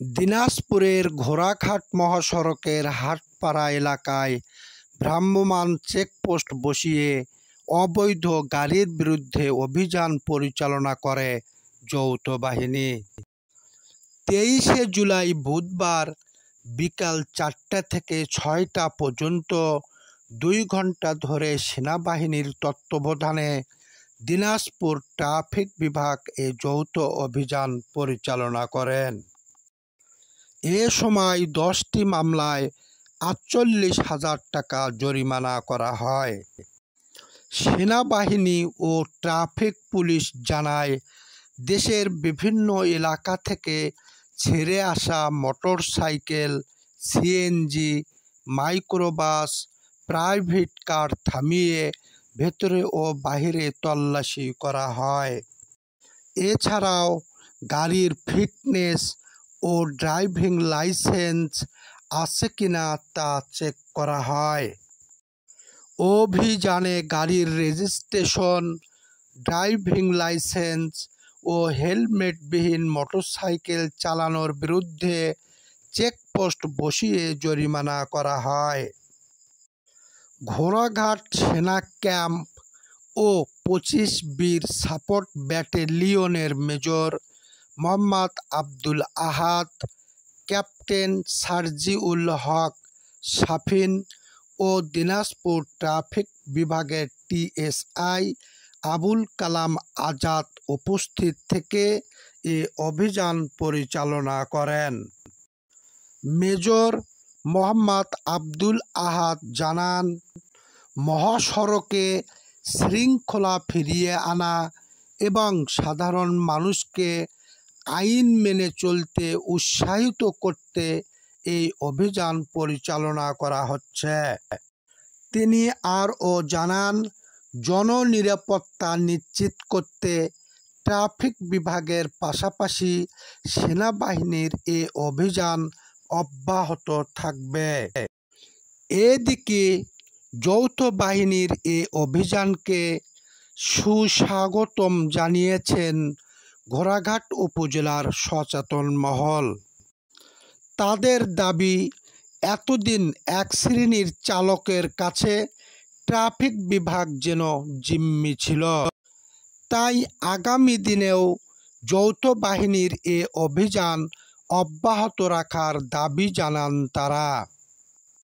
দিনাজপুরের ঘোড়াঘাট মহাসড়কের হাটপাড়া এলাকায় ভ্রাম্যমাণ চেকপোস্ট বসিয়ে অবৈধ গাড়ির বিরুদ্ধে অভিযান পরিচালনা করে যৌথ বাহিনী। 23শে জুলাই বুধবার বিকাল 4টা থেকে 6টা পর্যন্ত 2 ঘণ্টা ধরে সেনাবাহিনীর তত্ত্বাবধানে দিনাজপুর ট্রাফিক বিভাগ এ যৌথ অভিযান পরিচালনা করেন। এ সময় 10টি মামলায় 48,000 টাকা জরিমানা করা হয়। সেনাবাহিনী ও ট্রাফিক পুলিশ জানায়, দেশের বিভিন্ন এলাকা থেকে ছেড়ে আসা motorcycle, CNG, microbus, private car থামিয়ে ভেতরে ও বাইরে তল্লাশি করা হয়। এছাড়াও গাড়ির ফিটনেস ও ড্রাইভিং লাইসেন্স আছে কিনা তা চেক করা হয়। অভিযানে গাড়ির রেজিস্ট্রেশন, ড্রাইভিং লাইসেন্স ও হেলমেটবিহীন মোটরসাইকেল চালানোর বিরুদ্ধে চেকপোস্ট বসিয়ে জরিমানা করা হয়। ঘোড়াঘাট সেনা ক্যাম্প ও 25 বীর সাপোর্ট ব্যাটালিয়নের মেজর মোহাম্মদ আব্দুল আহাদ, ক্যাপ্টেন সার্জিউল হক শাফিন ও দিনাজপুর ট্রাফিক বিভাগের টিএসআই আবুল কালাম আজাদ উপস্থিত থেকে এ অভিযান পরিচালনা করেন। মেজর মোহাম্মদ আব্দুল আহাদ জানান, মহাসড়কে শৃঙ্খলা ফিরিয়ে আনা এবং সাধারণ মানুষকে আইন মেনে চলতে উৎসাহিত করতে এই অভিযান পরিচালনা করা হচ্ছে। তিনি আরও জানান, জননিরাপত্তা নিশ্চিত করতে ট্রাফিক বিভাগের পাশাপাশি সেনাবাহিনীর এ অভিযান অব্যাহত থাকবে। এদিকে যৌথ বাহিনীর এ অভিযানকে সুস্বাগতম জানিয়েছেন ঘোড়াঘাট উপজেলার সচেতন মহল। তাদের দাবি, এতদিন এক শ্রেণীর চালকের কাছে ট্রাফিক বিভাগ যেন জিম্মি ছিল, তাই আগামী দিনেও যৌথ বাহিনীর এ অভিযান অব্যাহত রাখার দাবি জানান তারা।